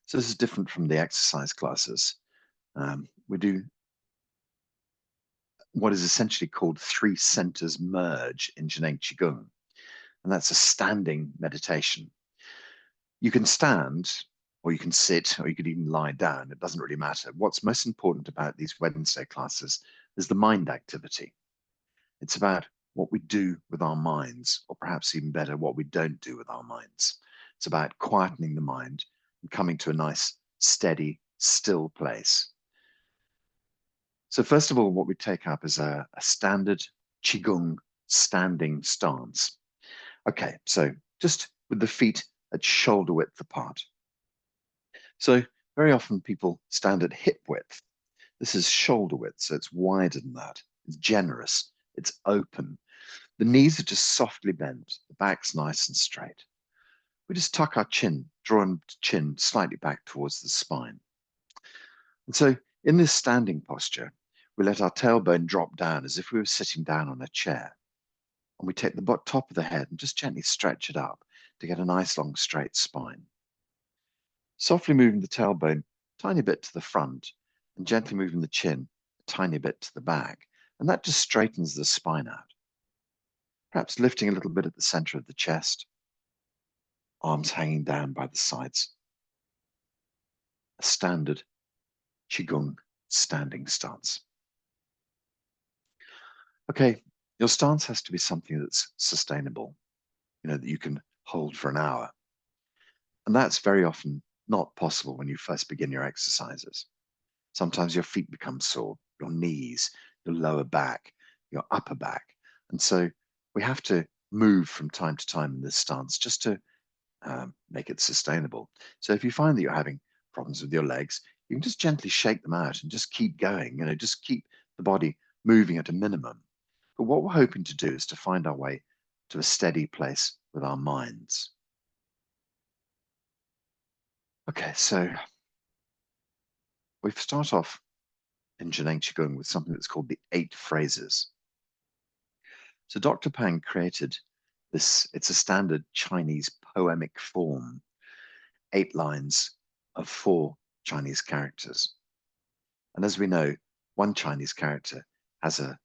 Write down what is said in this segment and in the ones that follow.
So this is different from the exercise classes. We do what is essentially called three centers merge in Jnang Qigong, and that's a standing meditation. You can stand, or you can sit, or you could even lie down. It doesn't really matter. What's most important about these Wednesday classes is the mind activity. It's about what we do with our minds, or perhaps even better, what we don't do with our minds. It's about quietening the mind and coming to a nice, steady, still place. So first of all, what we take up is a standard Qigong standing stance. Okay, so just with the feet at shoulder width apart. So very often people stand at hip width. This is shoulder width, so it's wider than that. It's generous, it's open. The knees are just softly bent, the back's nice and straight. We just tuck our chin, draw our chin slightly back towards the spine. And so in this standing posture, we let our tailbone drop down as if we were sitting down on a chair. And we take the top of the head and just gently stretch it up to get a nice long straight spine. Softly moving the tailbone a tiny bit to the front and gently moving the chin a tiny bit to the back. And that just straightens the spine out. Perhaps lifting a little bit at the center of the chest, arms hanging down by the sides. A standard Qigong standing stance. Okay, your stance has to be something that's sustainable, that you can hold for an hour. And that's very often not possible when you first begin your exercises. Sometimes your feet become sore, your knees, your lower back, your upper back. And so we have to move from time to time in this stance just to make it sustainable. So if you find that you're having problems with your legs, you can just gently shake them out and just keep going, just keep the body moving at a minimum. But what we're hoping to do is to find our way to a steady place with our minds. Okay, so we start off in Jnang Qigong with something that's called the 8 phrases. So Dr. Pang created this, it's a standard Chinese poemic form, 8 lines of 4 Chinese characters. And as we know, one Chinese character has a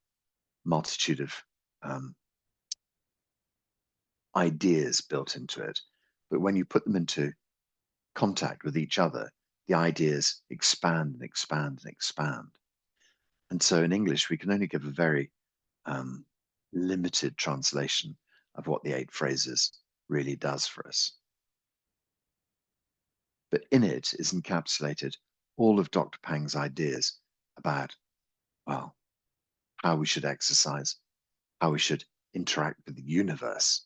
multitude of ideas built into it. But when you put them into contact with each other, the ideas expand and expand and expand. And so in English, we can only give a very limited translation of what the 8 phrases really does for us. But in it is encapsulated all of Dr. Pang's ideas about, well, how we should exercise, how we should interact with the universe.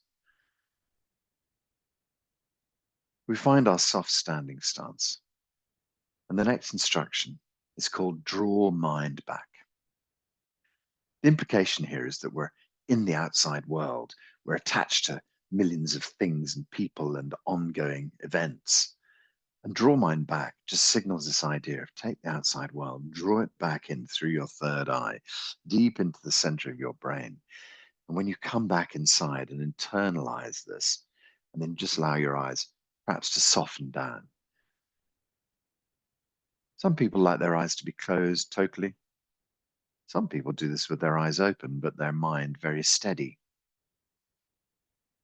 We find our soft standing stance. And the next instruction is called draw mind back. The implication here is that we're in the outside world. We're attached to millions of things and people and ongoing events. And draw mind back just signals this idea of take the outside world, draw it back in through your third eye, deep into the center of your brain. And when you come back inside and internalize this, and then just allow your eyes perhaps to soften down. Some people like their eyes to be closed totally. Some people do this with their eyes open, but their mind very steady.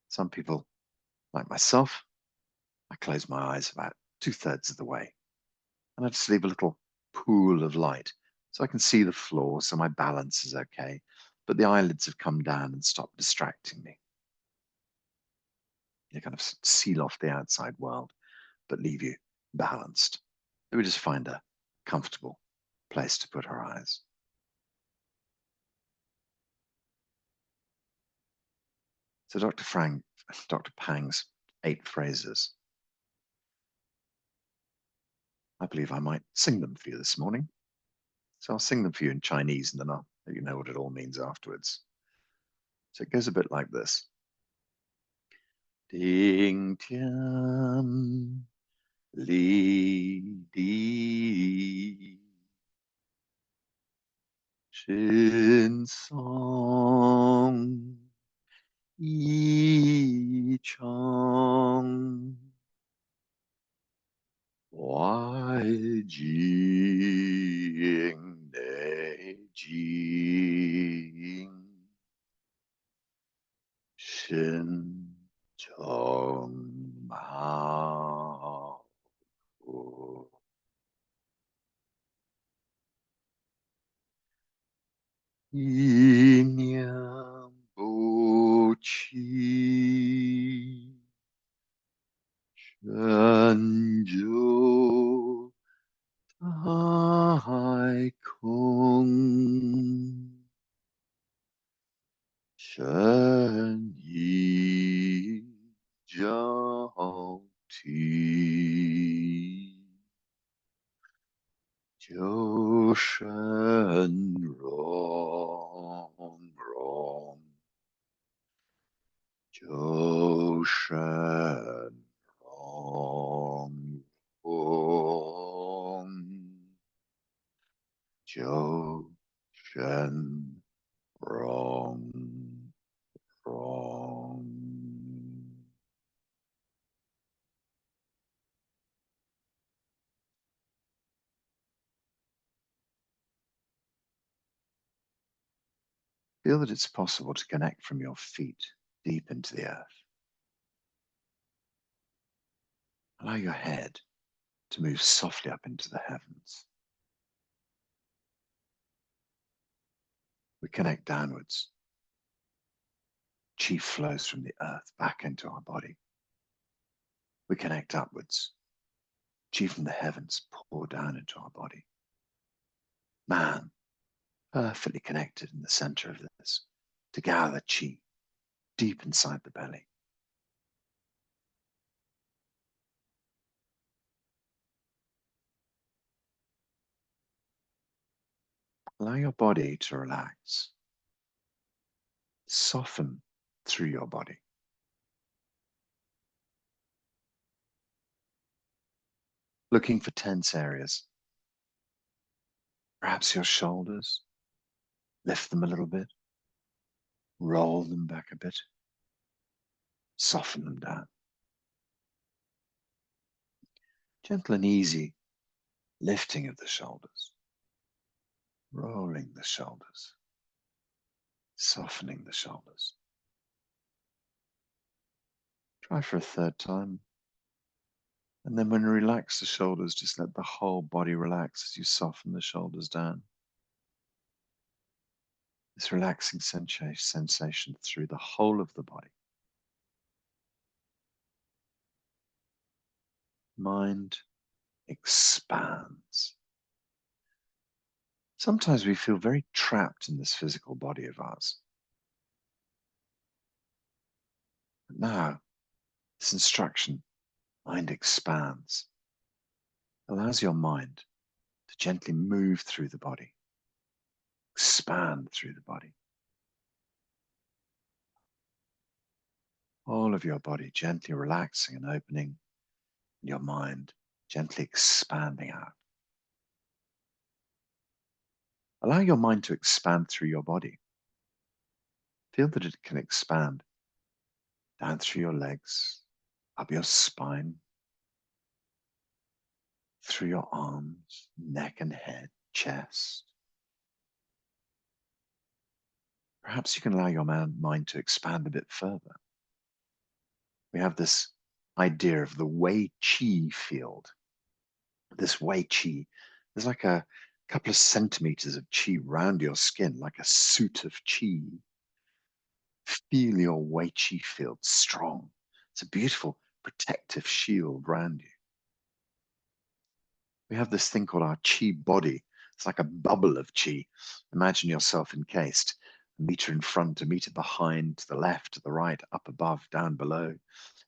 Some people, like myself, I close my eyes about 2/3 of the way. And I just leave a little pool of light so I can see the floor, so my balance is okay. But the eyelids have come down and stopped distracting me. You kind of seal off the outside world, but leave you balanced. So we just find a comfortable place to put our eyes. So Dr. Pang's 8 phrases. I believe I might sing them for you this morning. So I'll sing them for you in Chinese and then I'll let you know what it all means afterwards. So it goes a bit like this. Ding tian li di shin song yi chang Wai jing ne jing shin chong mao yin yang bu qi shen zhou tai kong 神医交替，救生融融，救生融融，救生融融。Feel that it's possible to connect from your feet deep into the earth. Allow your head to move softly up into the heavens. We connect downwards. Chi flows from the earth back into our body. We connect upwards. Chi from the heavens pour down into our body. Man, perfectly connected in the center of this to gather chi deep inside the belly. Allow your body to relax. Soften through your body. Looking for tense areas. Perhaps your shoulders. Lift them a little bit. Roll them back a bit. Soften them down. Gentle and easy lifting of the shoulders. Rolling the shoulders. Softening the shoulders. Try for a third time. And then when you relax the shoulders, just let the whole body relax as you soften the shoulders down. This relaxing sensation through the whole of the body. Mind expands. Sometimes we feel very trapped in this physical body of ours. But now, this instruction, mind expands, allows your mind to gently move through the body, expand through the body. All of your body gently relaxing and opening, and your mind gently expanding out. Allow your mind to expand through your body. Feel that it can expand down through your legs, up your spine, through your arms, neck and head, chest. Perhaps you can allow your mind to expand a bit further. We have this idea of the Wei Qi field. This Wei Qi is like a couple of centimeters of Qi round your skin, like a suit of Qi. Feel your Wei Qi field strong. It's a beautiful protective shield round you. We have this thing called our Qi body. It's like a bubble of Qi. Imagine yourself encased, a meter in front, a meter behind, to the left, to the right, up above, down below.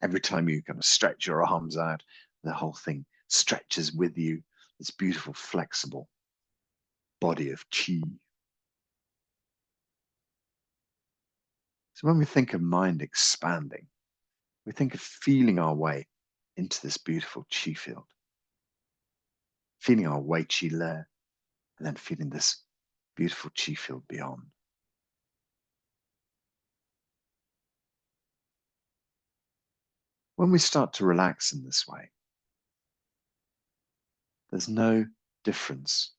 Every time you kind of stretch your arms out, the whole thing stretches with you. This beautiful, flexible body of Qi. So when we think of mind expanding, we think of feeling our way into this beautiful Qi field, feeling our Wei Qi layer, and then feeling this beautiful Qi field beyond. When we start to relax in this way, There's no difference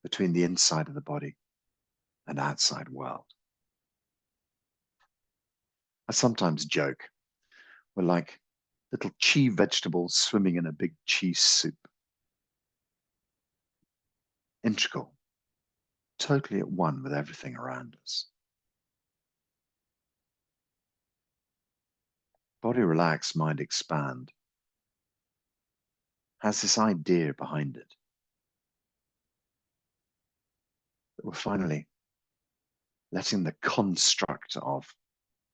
between the inside of the body and outside world. I sometimes joke, we're like little chi vegetables swimming in a big chi soup. Integral, totally at one with everything around us. Body relax, mind expand has this idea behind it that we're finally letting the construct of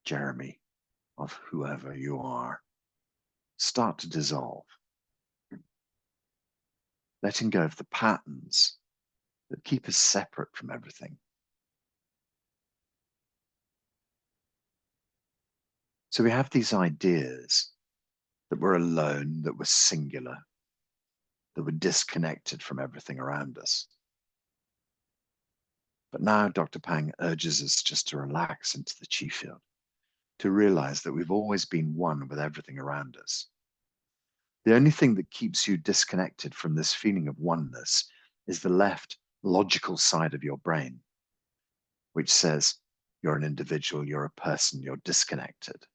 Jeremy, of whoever you are, start to dissolve. Letting go of the patterns that keep us separate from everything. So we have these ideas that we're alone, that we're singular, that we're disconnected from everything around us. But now Dr. Pang urges us just to relax into the chi field, to realize that we've always been one with everything around us. The only thing that keeps you disconnected from this feeling of oneness is the left logical side of your brain, which says you're an individual, you're a person, you're disconnected,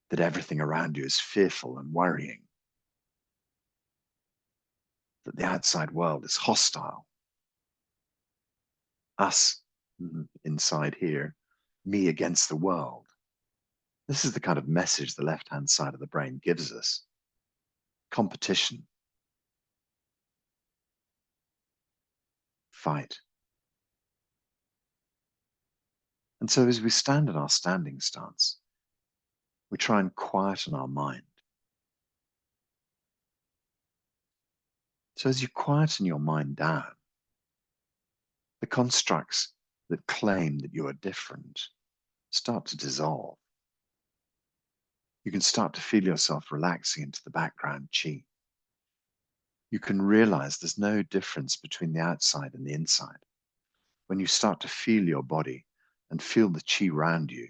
that everything around you is fearful and worrying, that the outside world is hostile. Us inside here, me against the world. This is the kind of message the left-hand side of the brain gives us. Competition. Fight. And so as we stand in our standing stance, we try and quieten our mind. So as you quieten your mind down, the constructs that claim that you are different start to dissolve. You can start to feel yourself relaxing into the background chi. You can realize there's no difference between the outside and the inside. When you start to feel your body and feel the chi around you,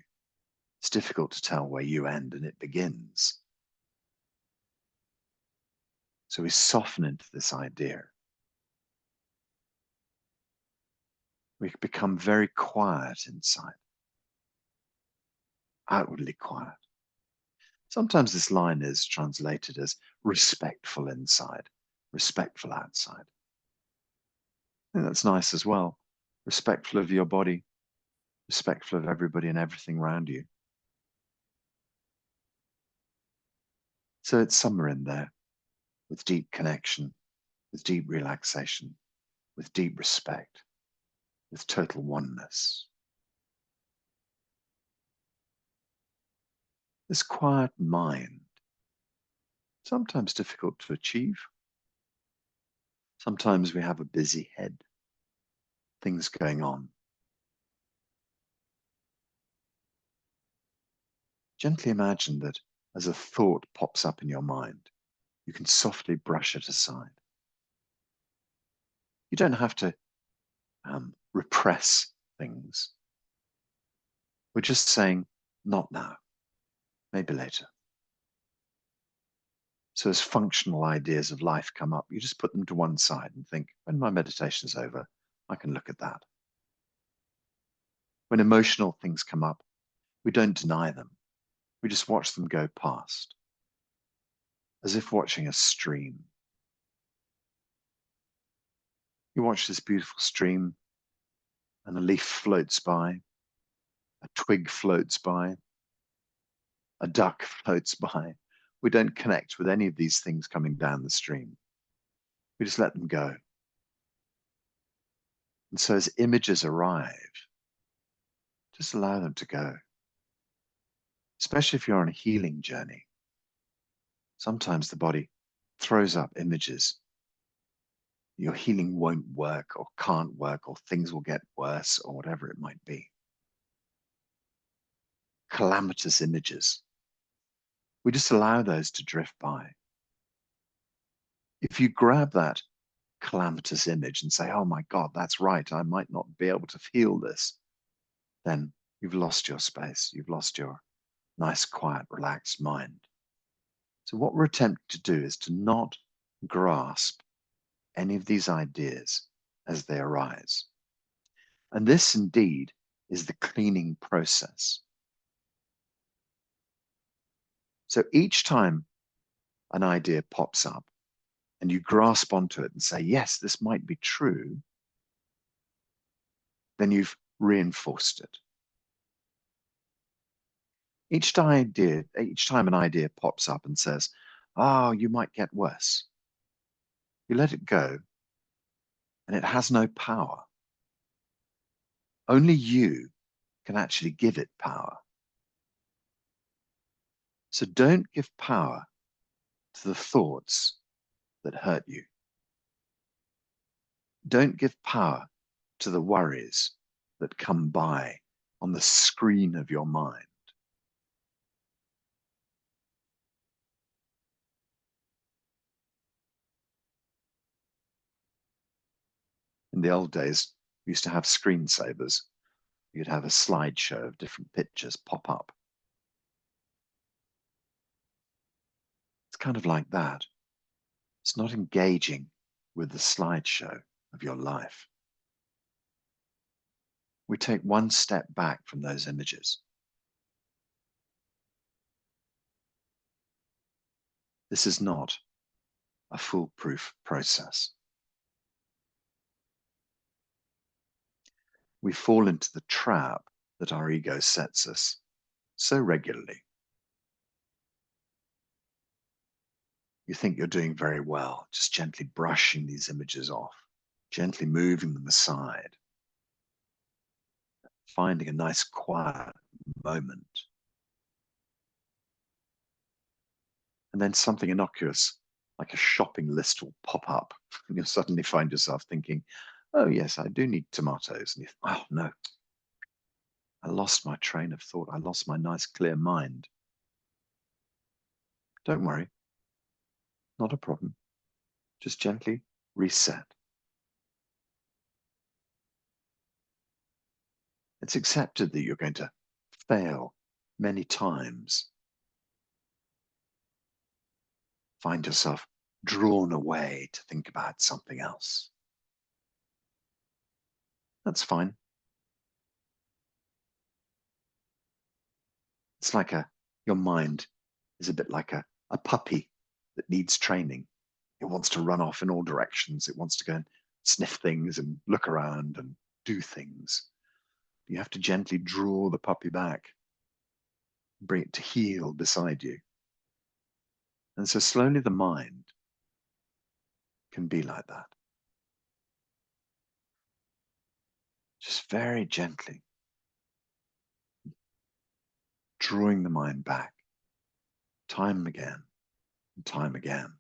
it's difficult to tell where you end and it begins. So we soften into this idea. We become very quiet inside, outwardly quiet. Sometimes this line is translated as respectful inside, respectful outside. I think that's nice as well. Respectful of your body, respectful of everybody and everything around you. So it's somewhere in there with deep connection, with deep relaxation, with deep respect, with total oneness. This quiet mind, sometimes difficult to achieve. Sometimes we have a busy head, things going on. Gently imagine that as a thought pops up in your mind, you can softly brush it aside. You don't have to repress things. We're just saying, not now, maybe later. So as functional ideas of life come up, you just put them to one side and think, when my meditation's over, I can look at that. When emotional things come up, we don't deny them. We just watch them go past, as if watching a stream. You watch this beautiful stream, and a leaf floats by, a twig floats by, a duck floats by. We don't connect with any of these things coming down the stream. We just let them go. And so as images arrive, just allow them to go. Especially if you're on a healing journey. Sometimes the body throws up images. Your healing won't work or can't work or things will get worse or whatever it might be. Calamitous images. We just allow those to drift by. If you grab that calamitous image and say, oh my God, that's right, I might not be able to feel this, then you've lost your space. You've lost your nice, quiet, relaxed mind. So what we're attempting to do is to not grasp any of these ideas as they arise. And this indeed is the cleaning process. So each time an idea pops up and you grasp onto it and say, yes, this might be true, then you've reinforced it. Each time an idea pops up and says, oh, you might get worse, you let it go and it has no power. Only you can actually give it power. So don't give power to the thoughts that hurt you. Don't give power to the worries that come by on the screen of your mind. In the old days, we used to have screensavers. You'd have a slideshow of different pictures pop up. It's kind of like that. It's not engaging with the slideshow of your life. We take one step back from those images. This is not a foolproof process. We fall into the trap that our ego sets us so regularly. You think you're doing very well, just gently brushing these images off, gently moving them aside, finding a nice quiet moment. And then something innocuous, like a shopping list, will pop up, and you'll suddenly find yourself thinking, oh, yes, I do need tomatoes. And you think, oh, no, I lost my train of thought. I lost my nice, clear mind. Don't worry, not a problem. Just gently reset. It's accepted that you're going to fail many times. Find yourself drawn away to think about something else. That's fine. It's like your mind is a bit like a puppy that needs training. It wants to run off in all directions. It wants to go and sniff things and look around and do things. You have to gently draw the puppy back, bring it to heel beside you. And so slowly the mind can be like that. Just very gently drawing the mind back, time again and time again.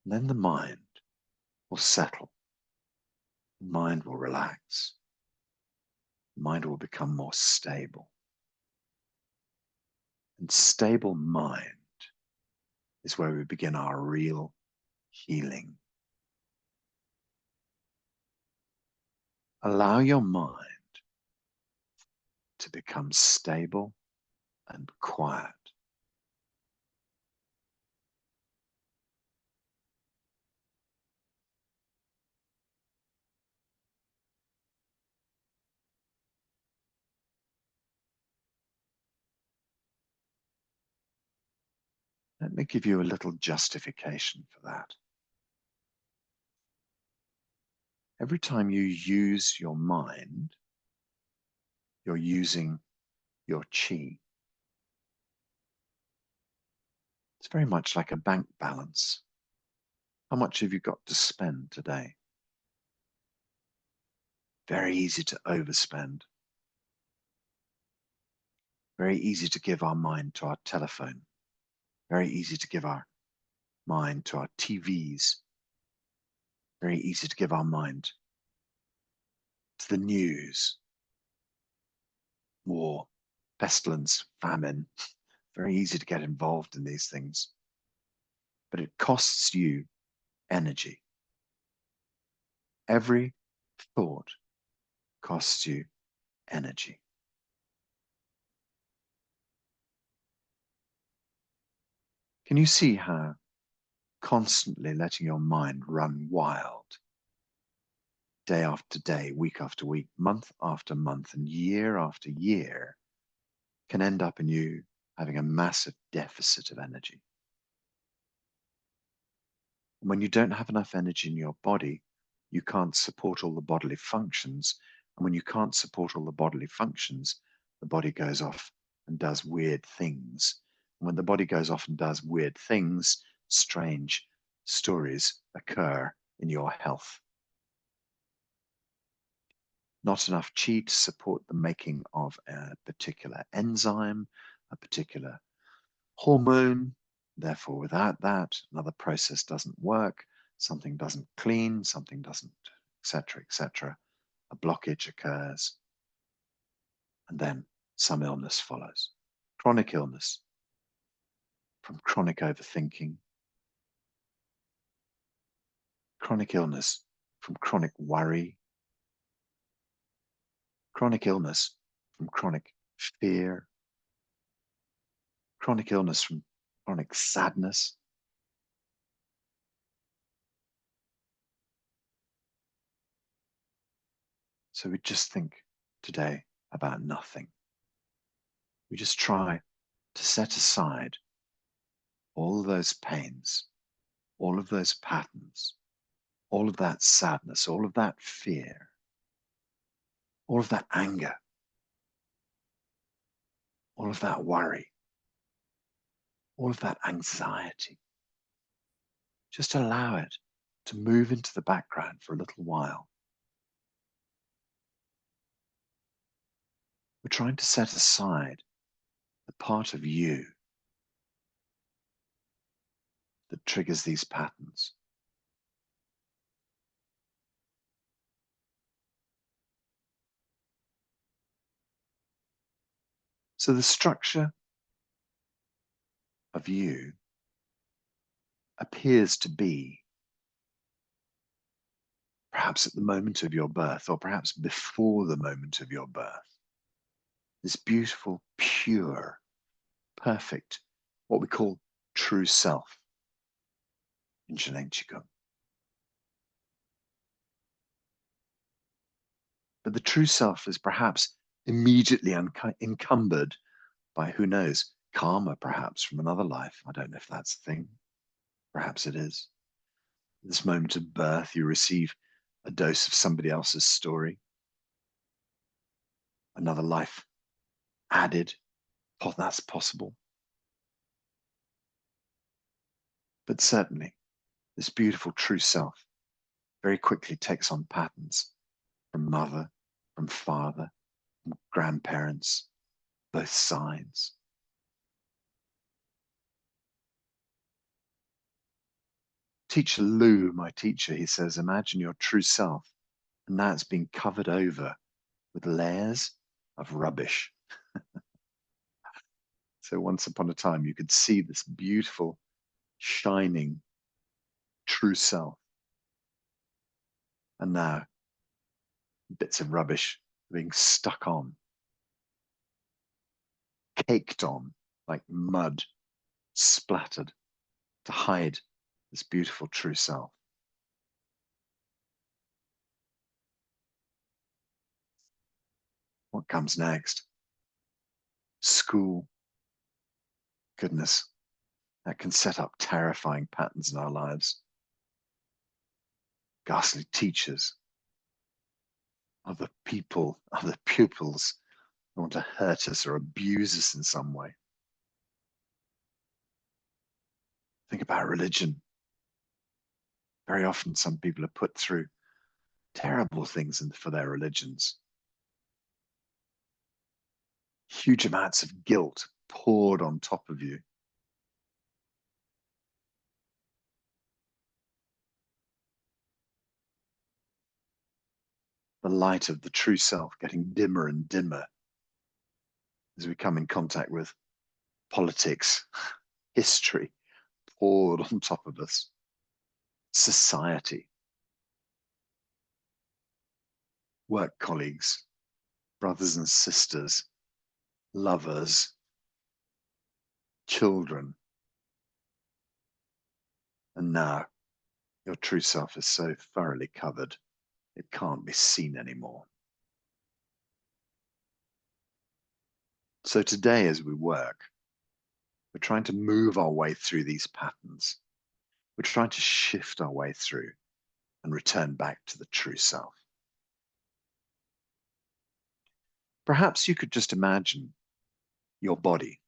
And then the mind will settle. The mind will relax. The mind will become more stable. And stable mind is where we begin our real healing. Allow your mind to become stable and quiet. Let me give you a little justification for that. Every time you use your mind, you're using your chi. It's very much like a bank balance. How much have you got to spend today? Very easy to overspend. Very easy to give our mind to our telephone. Very easy to give our mind to our TVs. Very easy to give our mind to the news, war, pestilence, famine. Very easy to get involved in these things. But it costs you energy. Every thought costs you energy. Can you see how constantly letting your mind run wild, day after day, week after week, month after month, and year after year, can end up in you having a massive deficit of energy. And when you don't have enough energy in your body, you can't support all the bodily functions. And when you can't support all the bodily functions, the body goes off and does weird things. And when the body goes off and does weird things, strange stories occur in your health. Not enough qi to support the making of a particular enzyme, a particular hormone. Therefore, without that, another process doesn't work, something doesn't clean, something doesn't, etc., etc. A blockage occurs, and then some illness follows. Chronic illness from chronic overthinking, chronic illness from chronic worry, chronic illness from chronic fear, chronic illness from chronic sadness. So we just think today about nothing. We just try to set aside all of those pains, all of those patterns, all of that sadness, all of that fear, all of that anger, all of that worry, all of that anxiety. Just allow it to move into the background for a little while. We're trying to set aside the part of you that triggers these patterns. So the structure of you appears to be perhaps at the moment of your birth, or perhaps before the moment of your birth, this beautiful, pure, perfect, what we call true self in Zhejiang Qigong. But the true self is perhaps immediately encumbered by, who knows, karma perhaps from another life. I don't know if that's a thing. Perhaps it is. At this moment of birth, you receive a dose of somebody else's story. Another life added. That's possible. But certainly, this beautiful true self very quickly takes on patterns from mother, from father, from grandparents, both sides. Teacher Lou, my teacher, he says, imagine your true self, and now it's been covered over with layers of rubbish. So once upon a time, you could see this beautiful, shining, true self. And now, bits of rubbish being stuck on, caked on, like mud, splattered to hide this beautiful true self. What comes next? School. Goodness, that can set up terrifying patterns in our lives. Ghastly teachers, other people, other pupils who want to hurt us or abuse us in some way. Think about religion. Very often some people are put through terrible things for their religions. Huge amounts of guilt poured on top of you. The light of the true self getting dimmer and dimmer as we come in contact with politics, history poured on top of us, society, work colleagues, brothers and sisters, lovers, children. And now your true self is so thoroughly covered, it can't be seen anymore. So today, as we work, we're trying to move our way through these patterns. We're trying to shift our way through and return back to the true self. Perhaps you could just imagine your body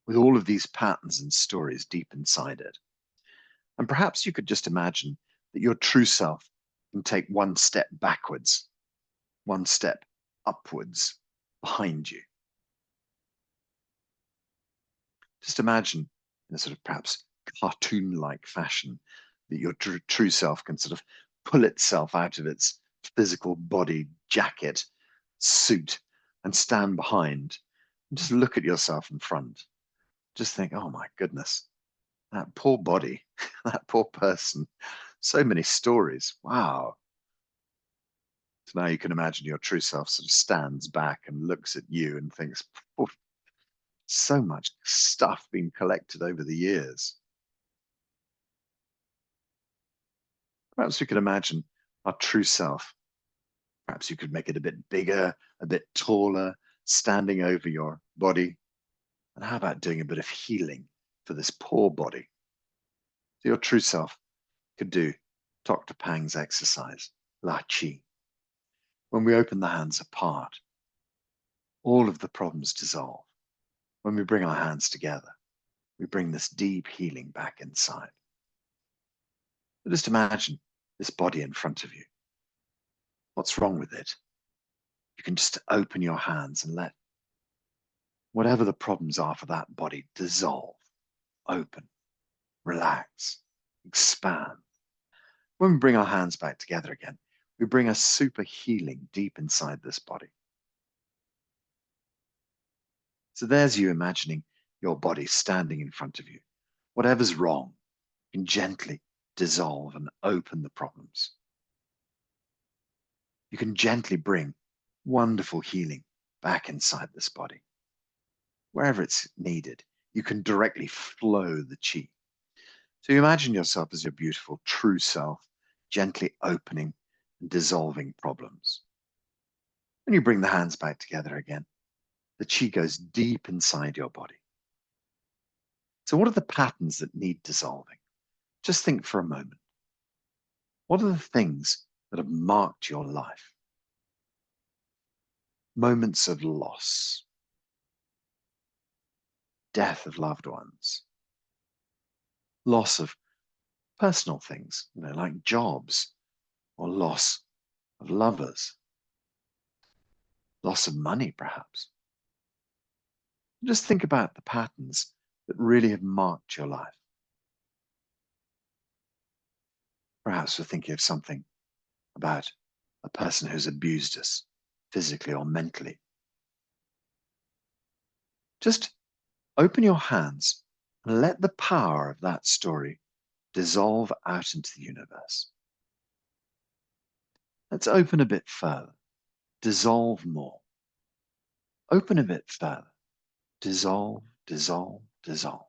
with all of these patterns and stories deep inside it. And perhaps you could just imagine that your true self can take one step backwards, one step upwards behind you. Just imagine in a sort of perhaps cartoon-like fashion that your true self can sort of pull itself out of its physical body jacket, suit, and stand behind. And just look at yourself in front. Just think, oh my goodness, that poor body, that poor person, so many stories. Wow. So now you can imagine your true self sort of stands back and looks at you and thinks, oh, so much stuff being collected over the years. Perhaps you could imagine our true self. Perhaps you could make it a bit bigger, a bit taller, standing over your body. And how about doing a bit of healing for this poor body? So your true self could do Dr. Pang's exercise, La Chi. When we open the hands apart, all of the problems dissolve. When we bring our hands together, we bring this deep healing back inside. But just imagine this body in front of you. What's wrong with it? You can just open your hands and let whatever the problems are for that body dissolve, open, relax, expand. When we bring our hands back together again, we bring a super healing deep inside this body. So there's you imagining your body standing in front of you. Whatever's wrong can gently dissolve and open the problems. You can gently bring wonderful healing back inside this body. Wherever it's needed, you can directly flow the chi. So you imagine yourself as your beautiful true self, gently opening and dissolving problems. When you bring the hands back together again, the chi goes deep inside your body. So what are the patterns that need dissolving? Just think for a moment. What are the things that have marked your life? Moments of loss, death of loved ones, loss of personal things, like jobs, or loss of lovers, loss of money, perhaps. Just think about the patterns that really have marked your life. Perhaps we're thinking of something about a person who's abused us, physically or mentally. Just open your hands and let the power of that story dissolve out into the universe. Let's open a bit further, dissolve more. Open a bit further, dissolve, dissolve, dissolve.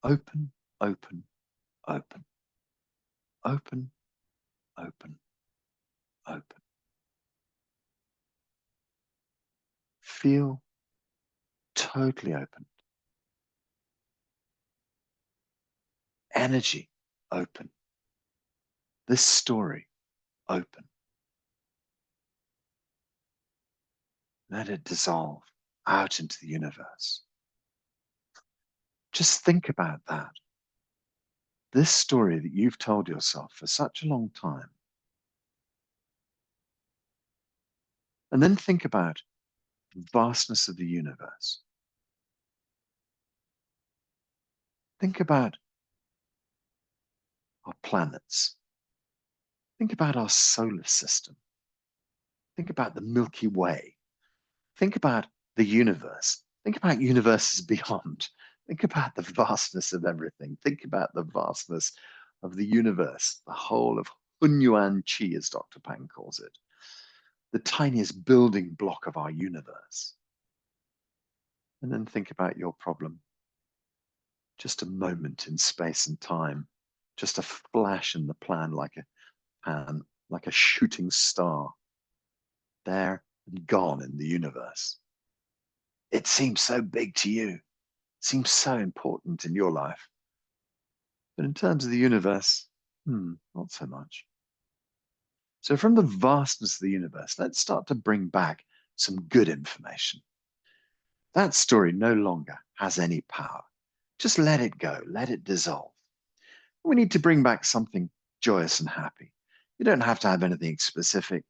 Open, open, open. Open, open, open. Feel totally open. Energy open. This story open. Let it dissolve out into the universe. Just think about that. This story that you've told yourself for such a long time. And then think about the vastness of the universe. Think about our planets. Think about our solar system. Think about the Milky Way. Think about the universe. Think about universes beyond. Think about the vastness of everything. Think about the vastness of the universe, the whole of Hunyuan Chi, as Dr. Pang calls it, the tiniest building block of our universe. And then think about your problem. just a moment in space and time, just a flash in the plan like a shooting star, there and gone in the universe. It seems so big to you, it seems so important in your life. But in terms of the universe, not so much. So from the vastness of the universe, let's start to bring back some good information. That story no longer has any power. Just let it go, let it dissolve. We need to bring back something joyous and happy. You don't have to have anything specific.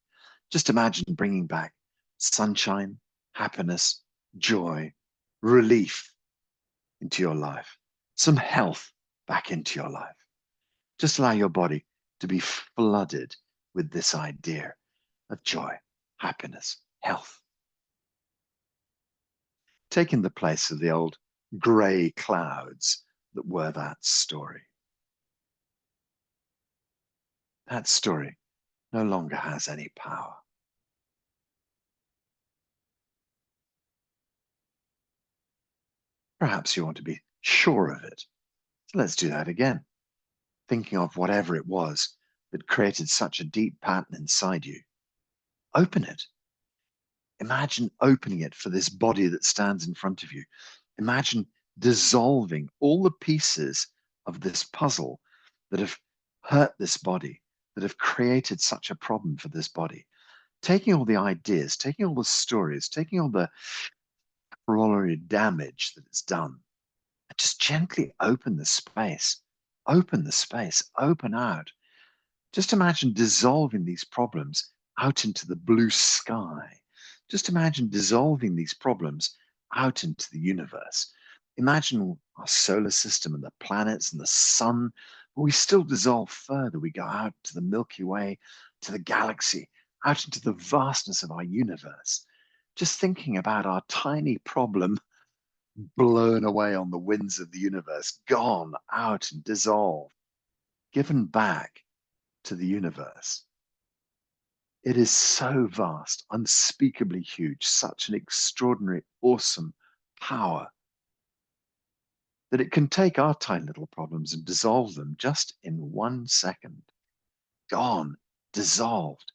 Just imagine bringing back sunshine, happiness, joy, relief into your life, some health back into your life. Just allow your body to be flooded with this idea of joy, happiness, health, taking the place of the old grey clouds that were that story. That story no longer has any power. Perhaps you want to be sure of it. So let's do that again. Thinking of whatever it was that created such a deep pattern inside you. Open it. Imagine opening it for this body that stands in front of you. Imagine dissolving all the pieces of this puzzle that have hurt this body, that have created such a problem for this body. Taking all the ideas, taking all the stories, taking all the corollary damage that it's done, and just gently open the space, open out. Just imagine dissolving these problems out into the blue sky. Just imagine dissolving these problems out into the universe. Imagine our solar system and the planets and the sun, but we still dissolve further. We go out to the Milky Way, to the galaxy, out into the vastness of our universe. Just thinking about our tiny problem blown away on the winds of the universe, gone out and dissolved, given back to the universe. It is so vast, unspeakably huge, such an extraordinary, awesome power that it can take our tiny little problems and dissolve them just in 1 second. Gone, dissolved,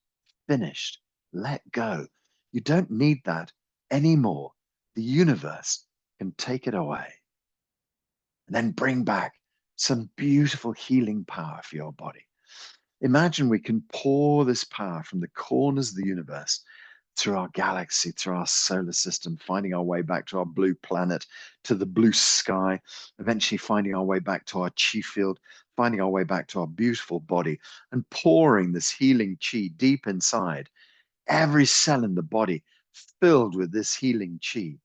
finished, let go. You don't need that anymore. The universe can take it away and then bring back some beautiful healing power for your body. Imagine we can pour this power from the corners of the universe through our galaxy, through our solar system, finding our way back to our blue planet, to the blue sky, eventually finding our way back to our chi field, finding our way back to our beautiful body, and pouring this healing chi deep inside every cell in the body filled with this healing chi.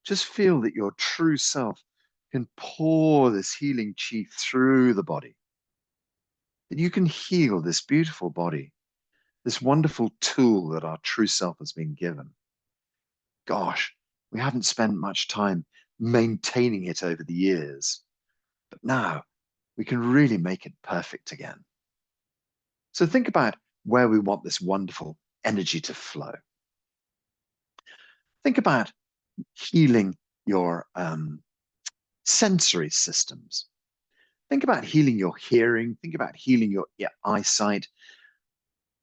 Just feel that your true self can pour this healing chi through the body, that you can heal this beautiful body, this wonderful tool that our true self has been given. Gosh, we haven't spent much time maintaining it over the years, but now we can really make it perfect again. So think about where we want this wonderful energy to flow. Think about healing your sensory systems. Think about healing your hearing. Think about healing your eyesight,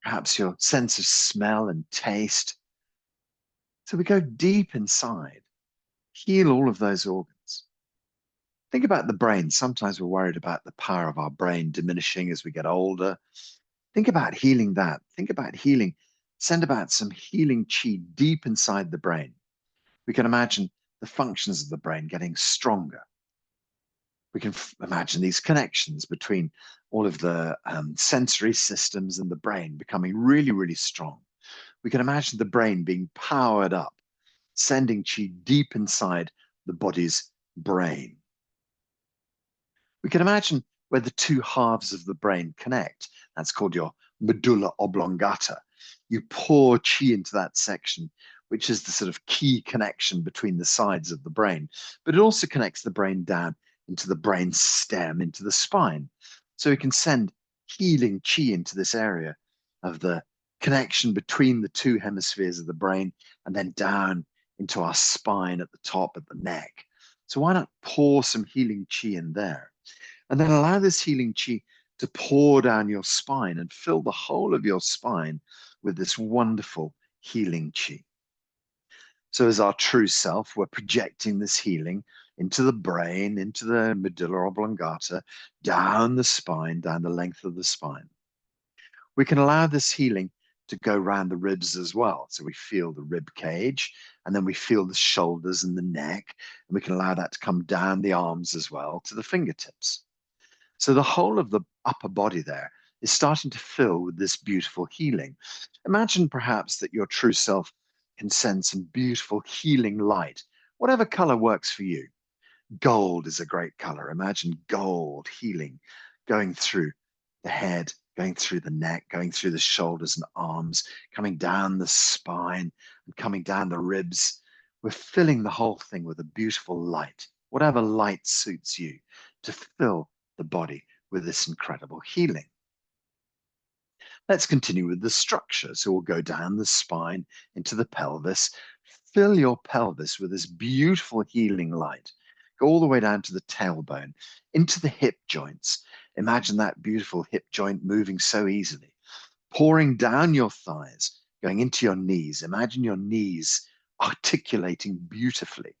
perhaps your sense of smell and taste. So we go deep inside, heal all of those organs. Think about the brain. Sometimes we're worried about the power of our brain diminishing as we get older. Think about healing that. Think about healing. Send about some healing chi deep inside the brain. We can imagine the functions of the brain getting stronger. We can imagine these connections between all of the sensory systems and the brain becoming really, really strong. We can imagine the brain being powered up, sending chi deep inside the body's brain. We can imagine where the two halves of the brain connect. That's called your medulla oblongata. You pour chi into that section, which is the sort of key connection between the sides of the brain, but it also connects the brain down into the brain stem, into the spine. So we can send healing chi into this area of the connection between the two hemispheres of the brain and then down into our spine at the top of the neck. So why not pour some healing chi in there? And then allow this healing chi to pour down your spine and fill the whole of your spine with this wonderful healing chi. So as our true self, we're projecting this healing into the brain, into the medulla oblongata, down the spine, down the length of the spine. We can allow this healing to go around the ribs as well. So we feel the rib cage, and then we feel the shoulders and the neck, and we can allow that to come down the arms as well to the fingertips. So the whole of the upper body there is starting to fill with this beautiful healing. Imagine perhaps that your true self can send some beautiful healing light, whatever color works for you. Gold is a great color. Imagine gold healing going through the head, going through the neck, going through the shoulders and arms, coming down the spine and coming down the ribs. We're filling the whole thing with a beautiful light, whatever light suits you, to fill the body with this incredible healing. Let's continue with the structure. So we'll go down the spine into the pelvis, fill your pelvis with this beautiful healing light. Go all the way down to the tailbone, into the hip joints. Imagine that beautiful hip joint moving so easily, pouring down your thighs, going into your knees. Imagine your knees articulating beautifully,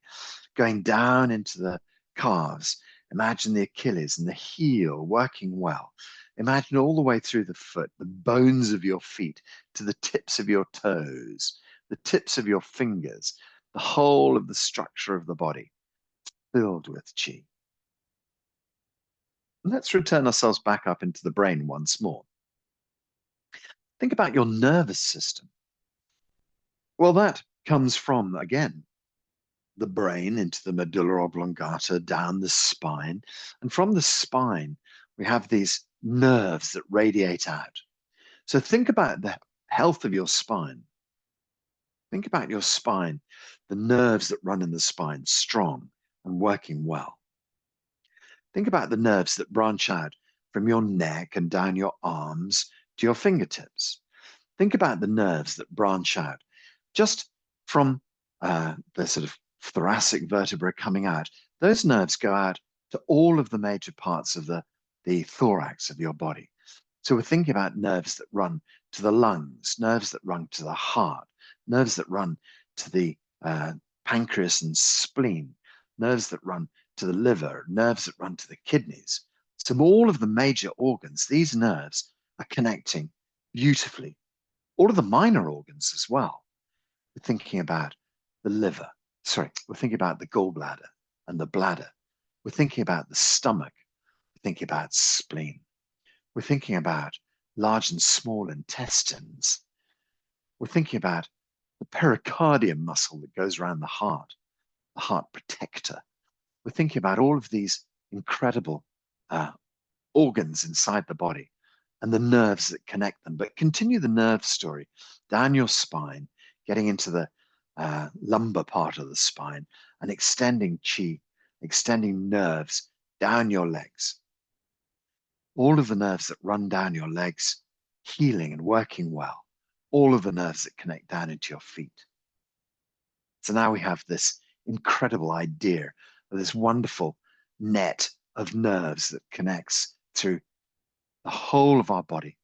going down into the calves. Imagine the Achilles and the heel working well. Imagine all the way through the foot, the bones of your feet to the tips of your toes, the tips of your fingers, the whole of the structure of the body filled with chi. Let's return ourselves back up into the brain once more. Think about your nervous system. Well, that comes from, again, the brain into the medulla oblongata, down the spine. And from the spine, we have these nerves that radiate out. So think about the health of your spine. Think about your spine, the nerves that run in the spine, strong and working well. Think about the nerves that branch out from your neck and down your arms to your fingertips. Think about the nerves that branch out just from the sort of thoracic vertebra coming out. Those nerves go out to all of the major parts of the thorax of your body. So we're thinking about nerves that run to the lungs, nerves that run to the heart, nerves that run to the pancreas and spleen, nerves that run to the liver, nerves that run to the kidneys. So all of the major organs, these nerves are connecting beautifully. All of the minor organs as well. We're thinking about the liver. Sorry, we're thinking about the gallbladder and the bladder. We're thinking about the stomach. We're thinking about spleen. We're thinking about large and small intestines. We're thinking about the pericardium muscle that goes around the heart protector. We're thinking about all of these incredible organs inside the body and the nerves that connect them. But continue the nerve story down your spine, getting into the lumbar part of the spine and extending chi, extending nerves down your legs. All of the nerves that run down your legs, healing and working well. All of the nerves that connect down into your feet. So now we have this incredible idea of this wonderful net of nerves that connects through the whole of our body,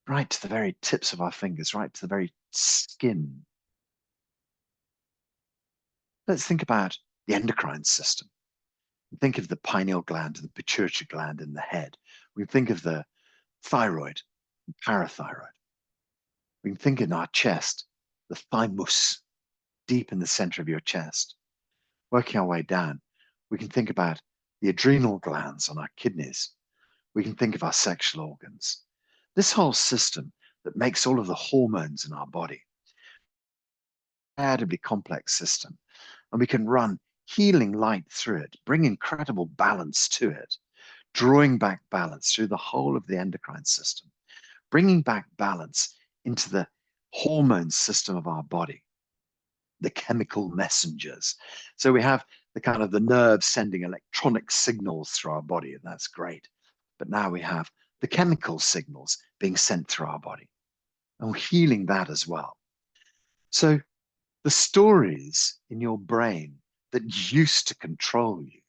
right to the very tips of our fingers, right to the very skin. Let's think about the endocrine system. Think of the pineal gland, the pituitary gland in the head. We think of the thyroid, and parathyroid. We can think in our chest, the thymus, deep in the center of your chest. Working our way down, we can think about the adrenal glands on our kidneys. We can think of our sexual organs. This whole system that makes all of the hormones in our body, incredibly complex system, and we can run healing light through it, bring incredible balance to it, drawing back balance through the whole of the endocrine system, bringing back balance into the hormone system of our body, the chemical messengers. So we have the kind of the nerves sending electronic signals through our body, and that's great. But now we have the chemical signals being sent through our body, and we're healing that as well. So the stories in your brain that used to control you.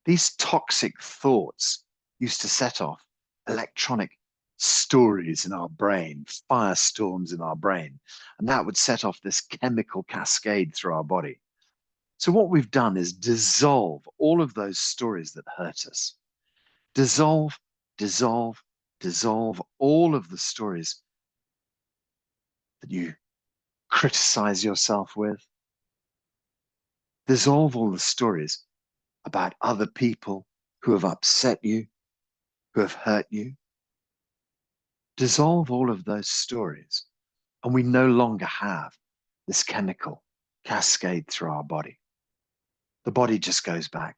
These toxic thoughts used to set off electronic stories in our brain, firestorms in our brain, and that would set off this chemical cascade through our body. So what we've done is dissolve all of those stories that hurt us. Dissolve, dissolve, dissolve all of the stories that you criticize yourself with. Dissolve all the stories about other people who have upset you, who have hurt you. Dissolve all of those stories, and we no longer have this chemical cascade through our body. The body just goes back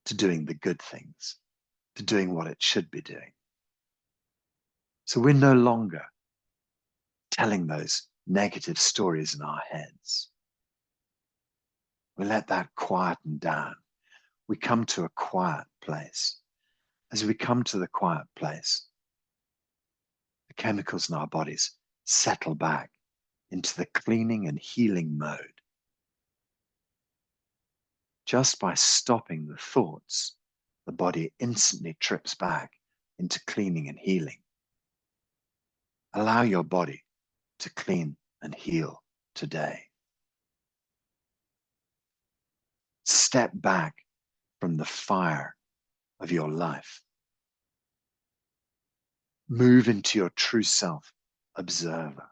to doing the good things, to doing what it should be doing. So we're no longer telling those negative stories in our heads. We let that quieten down. We come to a quiet place. As we come to the quiet place, the chemicals in our bodies settle back into the cleaning and healing mode. Just by stopping the thoughts, the body instantly trips back into cleaning and healing. Allow your body to clean and heal today. Step back from the fire of your life. Move into your true self, observer.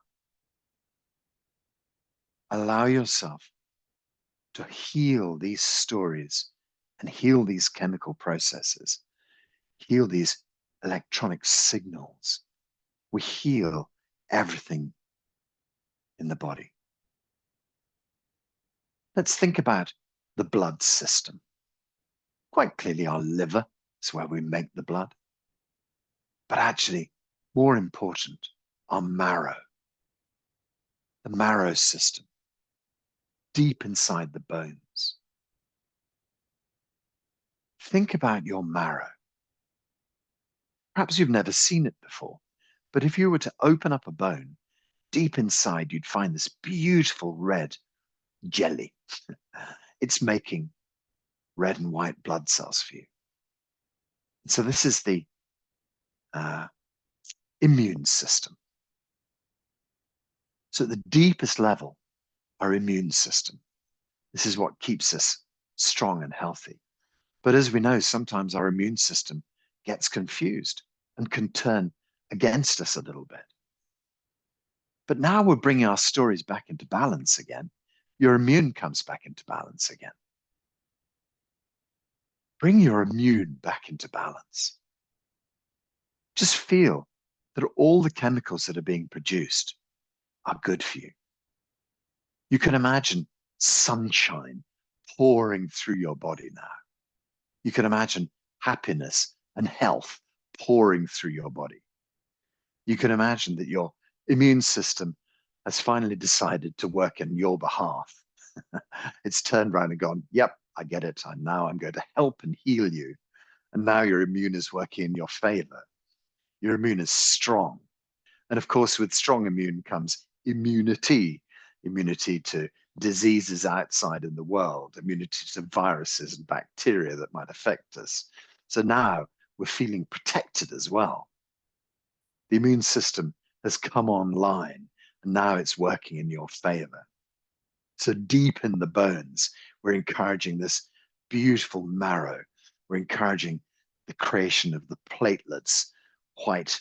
Allow yourself to heal these stories and heal these chemical processes, heal these electronic signals. We heal everything in the body. Let's think about the blood system. Quite clearly, our liver is where we make the blood. But actually, more important, our marrow. The marrow system, deep inside the bones. Think about your marrow. Perhaps you've never seen it before, but if you were to open up a bone, deep inside you'd find this beautiful red jelly. It's making red and white blood cells for you. So this is the immune system. So at the deepest level, our immune system. This is what keeps us strong and healthy. But as we know, sometimes our immune system gets confused and can turn against us a little bit. But now we're bringing our stories back into balance again. Your immune comes back into balance again. Bring your immune back into balance. Just feel that all the chemicals that are being produced are good for you. You can imagine sunshine pouring through your body now. You can imagine happiness and health pouring through your body. You can imagine that your immune system has finally decided to work in your behalf. It's turned around and gone, yep, I get it. Now I'm going to help and heal you. And now your immune is working in your favor. Your immune is strong. And of course, with strong immune comes immunity, immunity to diseases outside in the world, immunity to viruses and bacteria that might affect us. So now we're feeling protected as well. The immune system has come online and now it's working in your favor. So deep in the bones, we're encouraging this beautiful marrow. We're encouraging the creation of the platelets, white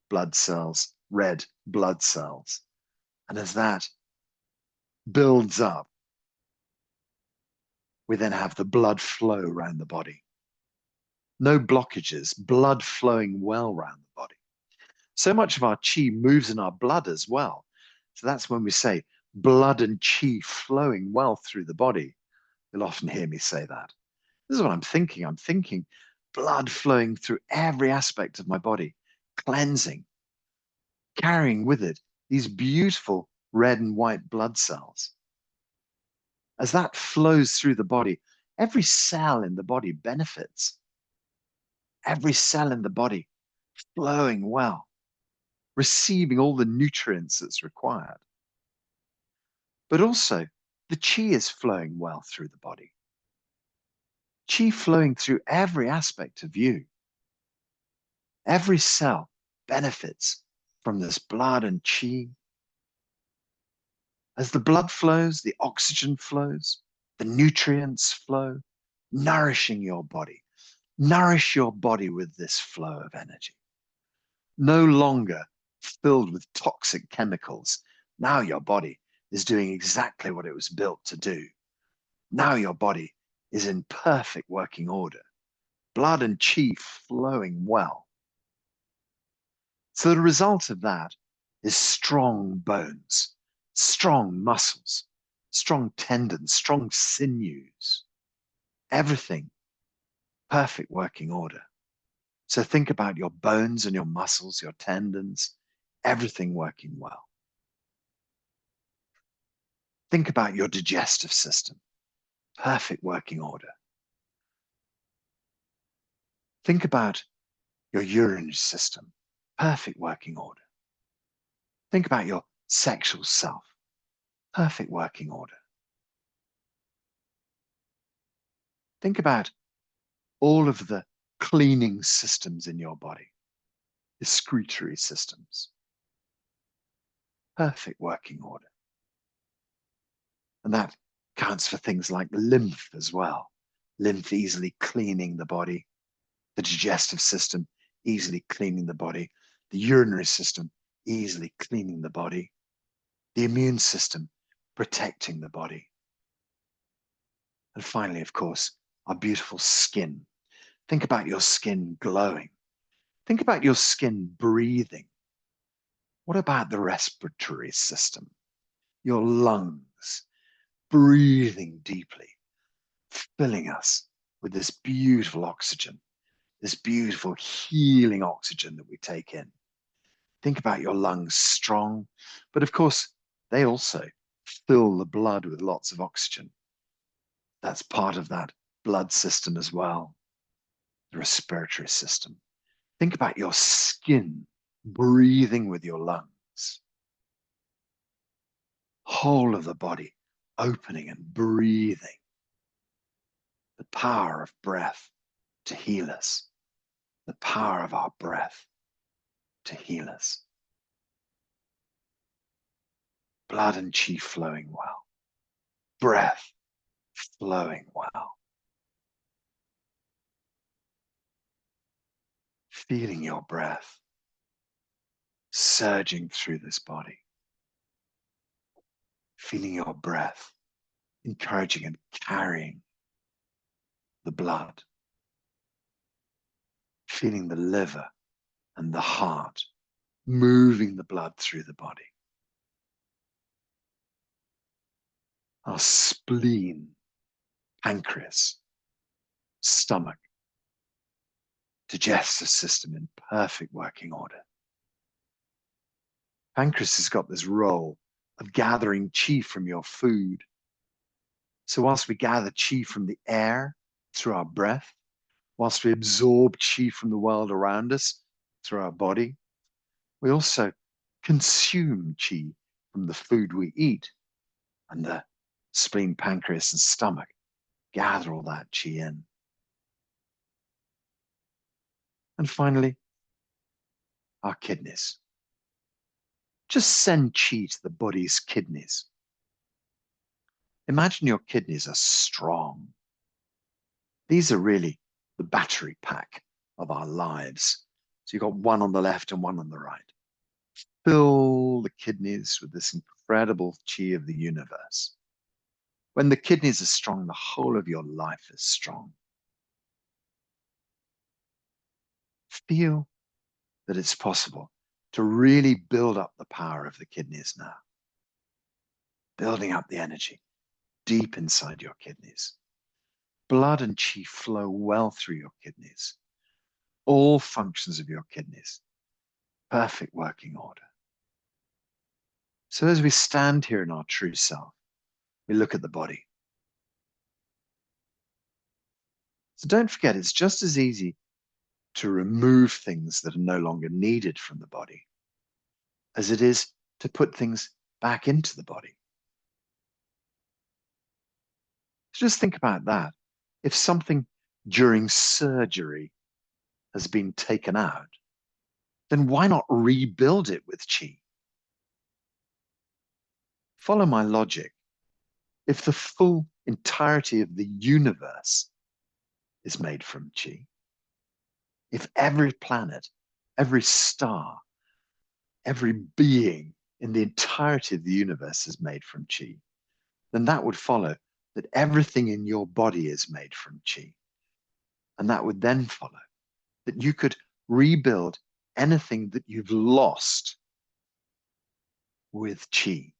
blood cells, red blood cells. And as that builds up, we then have the blood flow around the body. No blockages, blood flowing well around the body. So much of our chi moves in our blood as well. So that's when we say blood and chi flowing well through the body. You'll often hear me say that. This is what I'm thinking. I'm thinking blood flowing through every aspect of my body, cleansing, carrying with it these beautiful red and white blood cells. As that flows through the body, every cell in the body benefits. Every cell in the body flowing well, receiving all the nutrients that's required. But also the qi is flowing well through the body. Qi flowing through every aspect of you. Every cell benefits from this blood and qi. As the blood flows, the oxygen flows, the nutrients flow, nourishing your body. Nourish your body with this flow of energy. No longer filled with toxic chemicals. Now your body is doing exactly what it was built to do. Now your body is in perfect working order. Blood and qi flowing well. So the result of that is strong bones, strong muscles, strong tendons, strong sinews, everything perfect working order. So think about your bones and your muscles, your tendons, everything working well. Think about your digestive system, perfect working order. Think about your urinary system, perfect working order. Think about your sexual self, perfect working order. Think about all of the cleaning systems in your body, excretory systems, perfect working order. And that counts for things like lymph as well. Lymph easily cleaning the body, the digestive system easily cleaning the body, the urinary system easily cleaning the body, the immune system protecting the body. And finally, of course, our beautiful skin. Think about your skin glowing. Think about your skin breathing. What about the respiratory system? Your lungs breathing deeply, filling us with this beautiful oxygen, this beautiful healing oxygen that we take in. Think about your lungs strong, but of course, they also fill the blood with lots of oxygen. That's part of that blood system as well, the respiratory system. Think about your skin breathing with your lungs. Whole of the body opening and breathing. The power of breath to heal us. The power of our breath to heal us. Blood and qi flowing well. Breath flowing well. Feeling your breath surging through this body. Feeling your breath encouraging and carrying the blood. Feeling the liver and the heart moving the blood through the body. Our spleen, pancreas, stomach, digestive system in perfect working order. Pancreas has got this role of gathering qi from your food. So whilst we gather qi from the air through our breath, whilst we absorb qi from the world around us through our body, we also consume qi from the food we eat, and the spleen, pancreas, and stomach gather all that qi in. And finally, our kidneys. Just send qi to the body's kidneys. Imagine your kidneys are strong. These are really the battery pack of our lives. So you've got one on the left and one on the right. Fill the kidneys with this incredible qi of the universe. When the kidneys are strong, the whole of your life is strong. Feel that it's possible to really build up the power of the kidneys now. Building up the energy deep inside your kidneys. Blood and qi flow well through your kidneys. All functions of your kidneys, perfect working order. So as we stand here in our true self, we look at the body. So don't forget, it's just as easy to remove things that are no longer needed from the body as it is to put things back into the body. So just think about that. If something during surgery has been taken out, then why not rebuild it with chi? Follow my logic. If the full entirety of the universe is made from chi, if every planet, every star, every being in the entirety of the universe is made from chi, then that would follow that everything in your body is made from chi. And that would then follow that you could rebuild anything that you've lost with chi.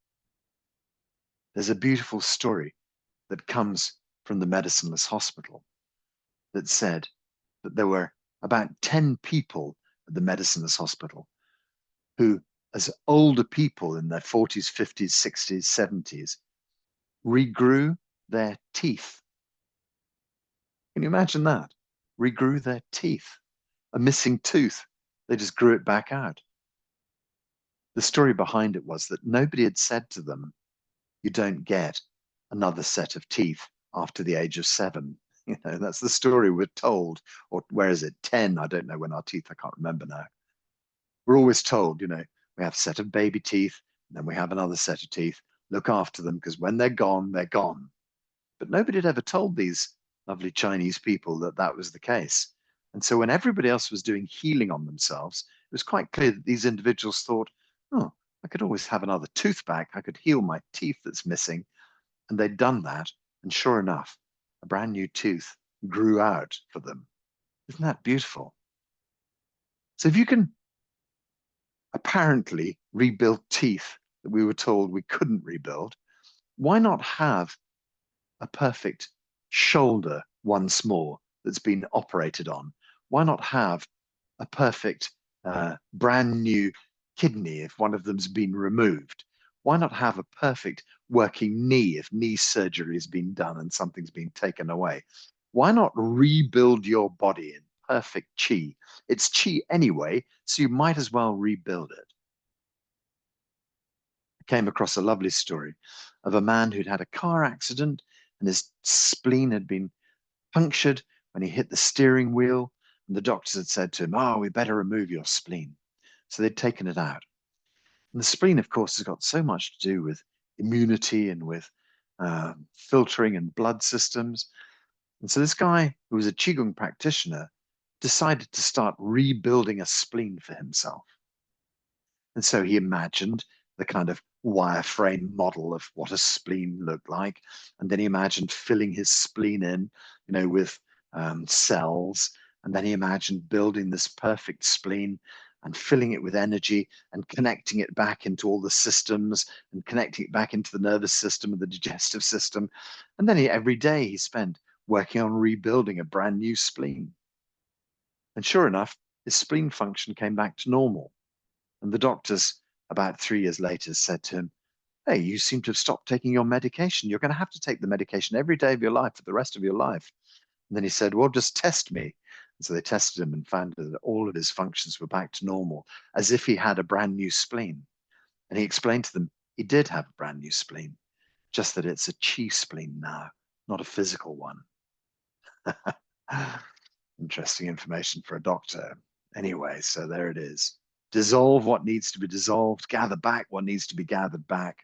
There's a beautiful story that comes from the medicineless hospital that said that there were about 10 people at the medicineless hospital who, as older people in their 40s, 50s, 60s, 70s, regrew their teeth. Can you imagine that? Regrew their teeth. A missing tooth, they just grew it back out. The story behind it was that nobody had said to them, you don't get another set of teeth after the age of 7. You know, that's the story we're told. Or where is it? 10. I don't know when our teeth, I can't remember now. We're always told, you know, we have a set of baby teeth, and then we have another set of teeth. Look after them because when they're gone, they're gone. But nobody had ever told these lovely Chinese people that that was the case. And so when everybody else was doing healing on themselves, it was quite clear that these individuals thought, oh, I could always have another tooth back. I could heal my teeth that's missing. And they'd done that. And sure enough, a brand new tooth grew out for them. Isn't that beautiful? So if you can apparently rebuild teeth that we were told we couldn't rebuild, why not have a perfect shoulder once more that's been operated on? Why not have a perfect brand new kidney if one of them's been removed? Why not have a perfect working knee if knee surgery has been done and something's been taken away? Why not rebuild your body in perfect chi? It's chi anyway, so you might as well rebuild it. I came across a lovely story of a man who'd had a car accident and his spleen had been punctured when he hit the steering wheel. And the doctors had said to him, oh, we better remove your spleen. So they'd taken it out. And the spleen, of course, has got so much to do with immunity and with filtering and blood systems. And so this guy, who was a Qigong practitioner, decided to start rebuilding a spleen for himself. And so he imagined the kind of wireframe model of what a spleen looked like. And then he imagined filling his spleen in, you know, with cells. And then he imagined building this perfect spleen and filling it with energy and connecting it back into all the systems and connecting it back into the nervous system and the digestive system. And then every day he spent working on rebuilding a brand new spleen. And sure enough, his spleen function came back to normal. And the doctors, about 3 years later, said to him, hey, you seem to have stopped taking your medication. You're going to have to take the medication every day of your life for the rest of your life. And then he said, well, just test me. And so they tested him and found that all of his functions were back to normal, as if he had a brand new spleen. And he explained to them he did have a brand new spleen, just that it's a chi spleen now, not a physical one. Interesting information for a doctor. Anyway, so there it is. Dissolve what needs to be dissolved, gather back what needs to be gathered back,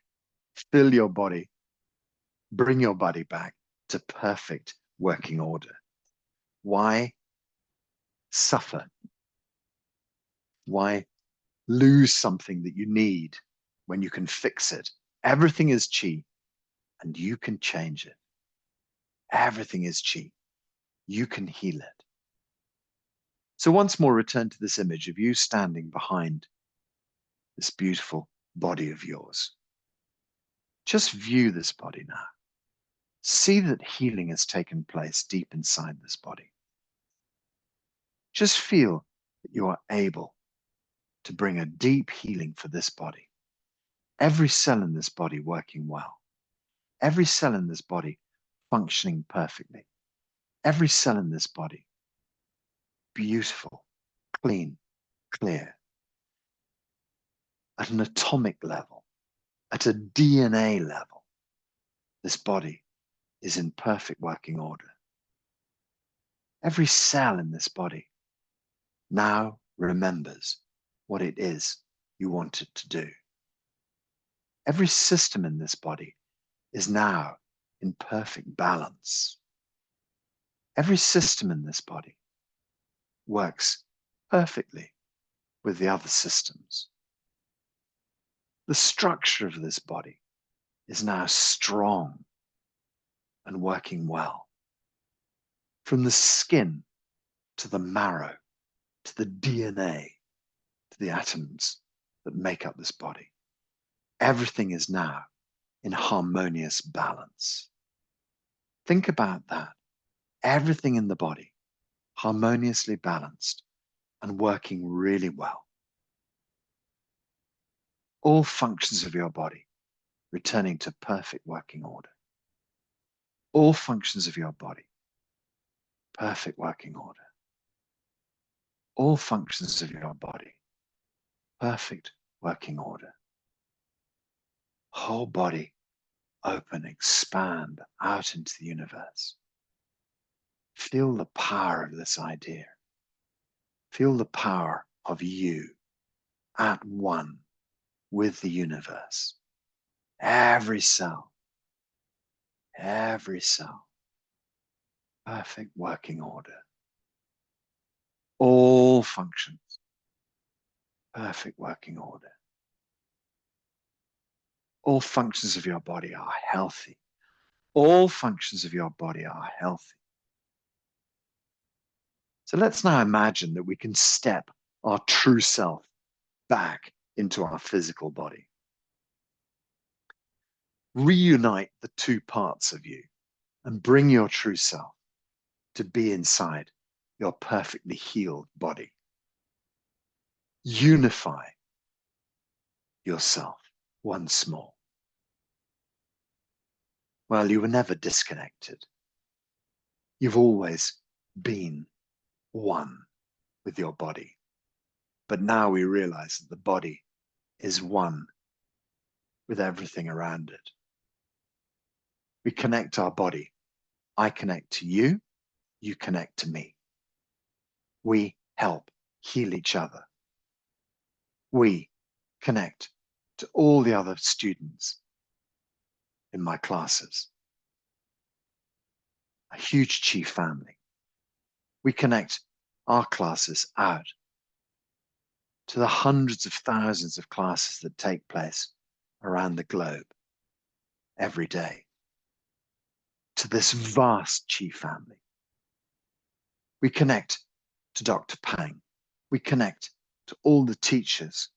fill your body, bring your body back to perfect working order. Why suffer? Why lose something that you need when you can fix it? Everything is chi and you can change it. Everything is chi. You can heal it. So once more, return to this image of you standing behind this beautiful body of yours. Just view this body now. See that healing has taken place deep inside this body. Just feel that you are able to bring a deep healing for this body. Every cell in this body working well. Every cell in this body functioning perfectly. Every cell in this body beautiful, clean, clear. At an atomic level, at a DNA level, this body is in perfect working order. Every cell in this body now remembers what it is you want it to do. Every system in this body is now in perfect balance. Every system in this body works perfectly with the other systems. The structure of this body is now strong and working well. From the skin to the marrow, to the DNA, to the atoms that make up this body, everything is now in harmonious balance. Think about that. Everything in the body, harmoniously balanced and working really well. All functions of your body returning to perfect working order. All functions of your body, perfect working order. All functions of your body, perfect working order. Whole body open, expand out into the universe. Feel the power of this idea. Feel the power of you at one with the universe. Every cell, perfect working order. All functions, perfect working order. All functions of your body are healthy. All functions of your body are healthy. So let's now imagine that we can step our true self back into our physical body. Reunite the two parts of you and bring your true self to be inside your perfectly healed body. Unify yourself once more. Well, you were never disconnected. You've always been one with your body. But now we realize that the body is one with everything around it. We connect our body. I connect to you, you connect to me. We help heal each other. We connect to all the other students in my classes. A huge Chi family. We connect our classes out to the hundreds of thousands of classes that take place around the globe every day, to this vast Chi family. We connect to Dr. Pang. We connect to all the teachers,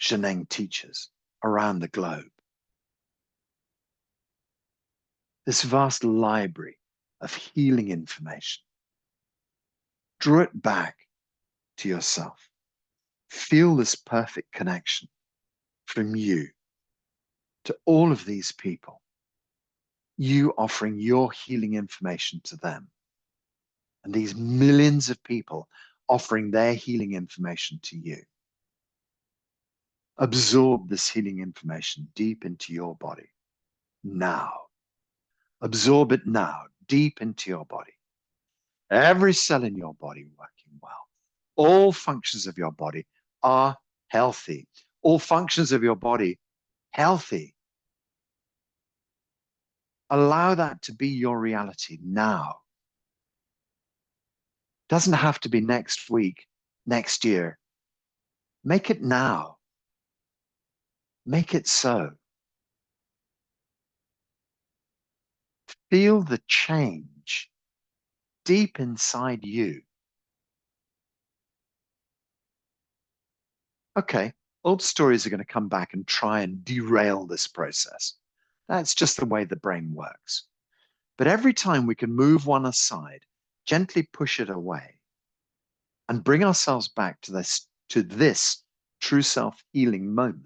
Zheneng teachers around the globe. This vast library of healing information. Draw it back to yourself. Feel this perfect connection from you to all of these people. You offering your healing information to them. And these millions of people offering their healing information to you. Absorb this healing information deep into your body now. Absorb it now, deep into your body. Every cell in your body working well. All functions of your body are healthy. All functions of your body healthy. Allow that to be your reality now. Doesn't have to be next week, next year. Make it now. Make it so. Feel the change deep inside you. Okay, old stories are going to come back and try and derail this process. That's just the way the brain works. But every time we can move one aside, gently push it away, and bring ourselves back to this true self-healing moment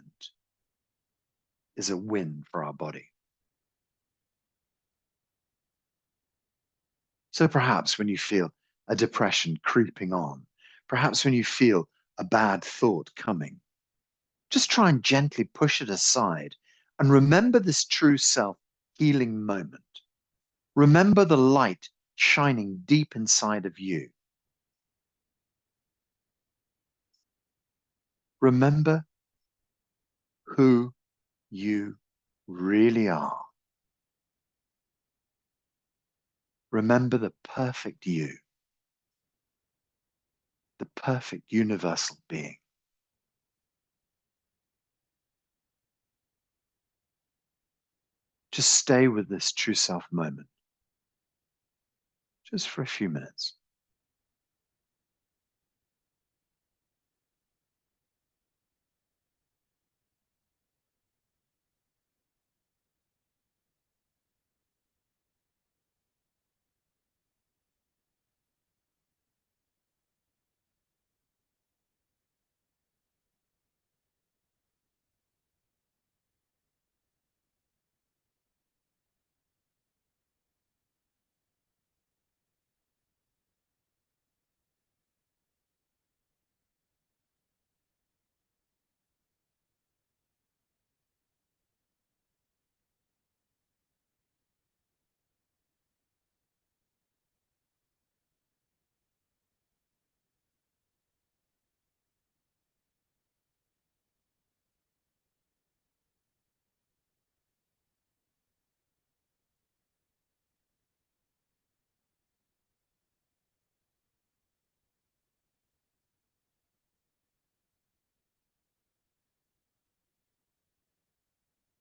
is a win for our body. So perhaps when you feel a depression creeping on, perhaps when you feel a bad thought coming, just try and gently push it aside and remember this true self-healing moment. Remember the light shining deep inside of you. Remember who you really are. Remember the perfect you, the perfect universal being. Just stay with this true self moment, just for a few minutes.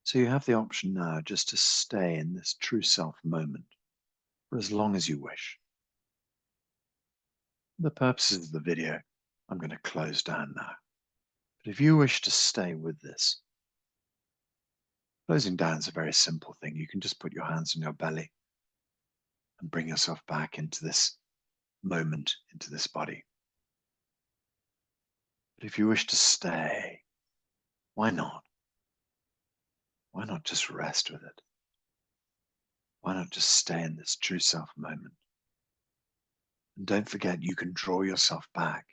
So you have the option now just to stay in this true self moment for as long as you wish. For the purposes of the video, I'm going to close down now. But if you wish to stay with this, closing down is a very simple thing. You can just put your hands on your belly and bring yourself back into this moment, into this body. But if you wish to stay, why not? Why not just rest with it? Why not just stay in this true self moment? And don't forget, you can draw yourself back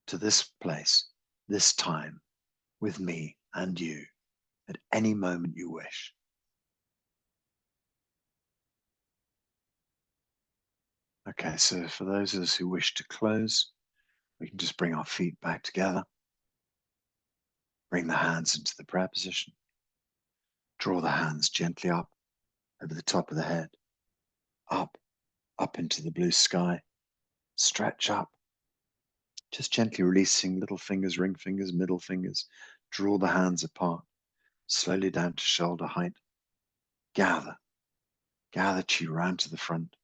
to this place, this time, with me and you at any moment you wish. Okay, so for those of us who wish to close, we can just bring our feet back together, bring the hands into the prayer position, draw the hands gently up over the top of the head, up, up into the blue sky, stretch up, just gently releasing little fingers, ring fingers, middle fingers, draw the hands apart, slowly down to shoulder height, gather chi round to the front,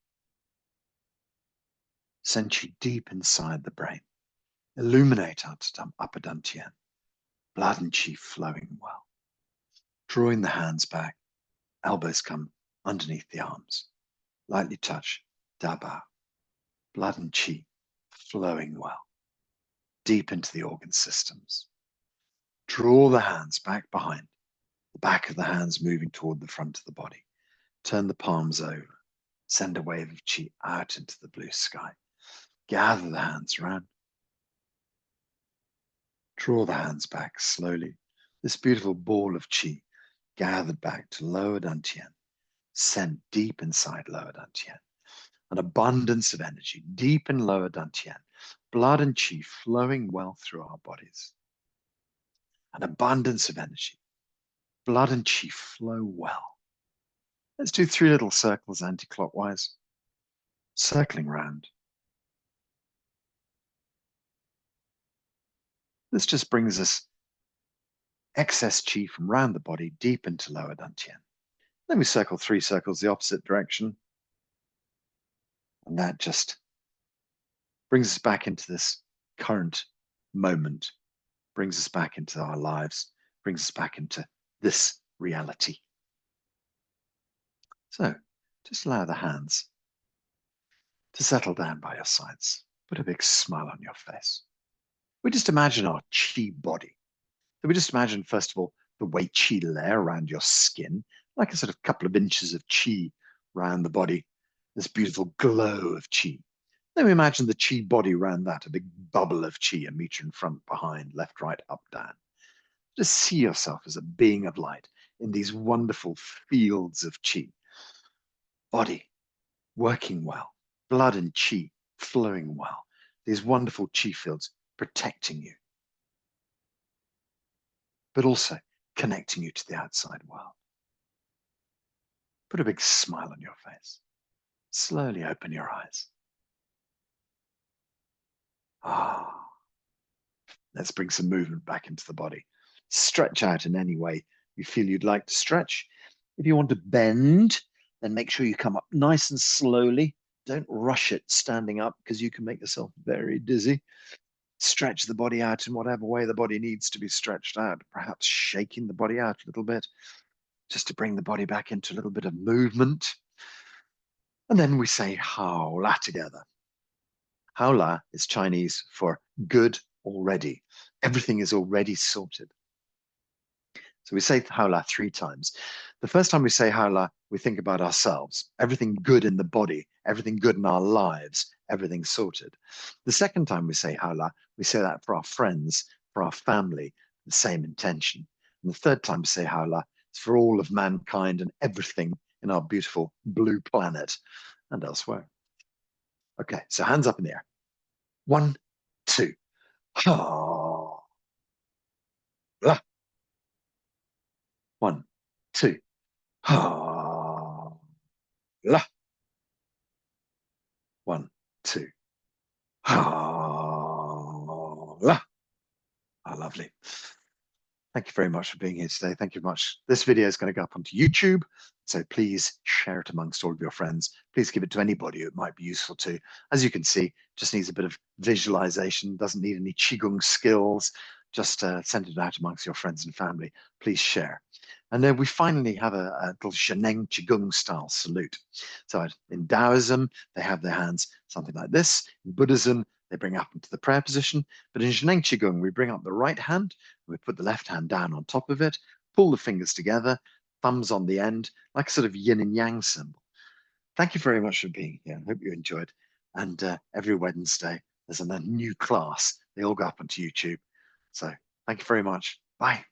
send chi deep inside the brain, illuminate upper dantian, blood and chi flowing well. Drawing the hands back, elbows come underneath the arms. Lightly touch, daba, blood and chi flowing well, deep into the organ systems. Draw the hands back behind, the back of the hands moving toward the front of the body. Turn the palms over, send a wave of chi out into the blue sky. Gather the hands round. Draw the hands back slowly. This beautiful ball of chi gathered back to lower dantian, sent deep inside lower dantian. An abundance of energy deep in lower dantian, blood and chi flowing well through our bodies. An abundance of energy, blood and chi flow well. Let's do 3 little circles anti-clockwise, circling round. This just brings us excess chi from round the body deep into lower dantian. Then we circle 3 circles the opposite direction. And that just brings us back into this current moment, brings us back into our lives, brings us back into this reality. So just allow the hands to settle down by your sides. Put a big smile on your face. We just imagine our chi body. So we just imagine, first of all, the way chi layer around your skin, like a sort of couple of inches of chi around the body, this beautiful glow of chi. Then we imagine the chi body around that, a big bubble of chi, a meter in front, behind, left, right, up, down. Just see yourself as a being of light in these wonderful fields of chi. Body, working well, blood and chi flowing well, these wonderful chi fields protecting you, but also connecting you to the outside world. Put a big smile on your face. Slowly open your eyes. Ah, let's bring some movement back into the body. Stretch out in any way you feel you'd like to stretch. If you want to bend, then make sure you come up nice and slowly. Don't rush it standing up because you can make yourself very dizzy. Stretch the body out in whatever way the body needs to be stretched out, perhaps shaking the body out a little bit, just to bring the body back into a little bit of movement. And then we say Hao together. Hao is Chinese for good already. Everything is already sorted. So we say Hao 3 times. The first time we say Hao, we think about ourselves, everything good in the body, everything good in our lives, everything sorted. The second time we say Hao, we say that for our friends, for our family, the same intention. And the third time we say Hao, it's for all of mankind and everything in our beautiful blue planet and elsewhere. Okay, so hands up in the air. 1, 2. Ha. 1, 2. Ha. 1, 2. Ah, lovely. Thank you very much for being here today. Thank you very much. This video is going to go up onto YouTube, so please share it amongst all of your friends. Please give it to anybody it might be useful to. As you can see, just needs a bit of visualization, doesn't need any Qigong skills. Just send it out amongst your friends and family. Please share. And then we finally have a little Sheneng Qigong style salute. So in Taoism, they have their hands something like this. In Buddhism, they bring up into the prayer position. But in Sheneng Qigong, we bring up the right hand, we put the left hand down on top of it, pull the fingers together, thumbs on the end, like a sort of yin and yang symbol. Thank you very much for being here. I hope you enjoyed. And every Wednesday, there's a new class. They all go up onto YouTube. So thank you very much. Bye.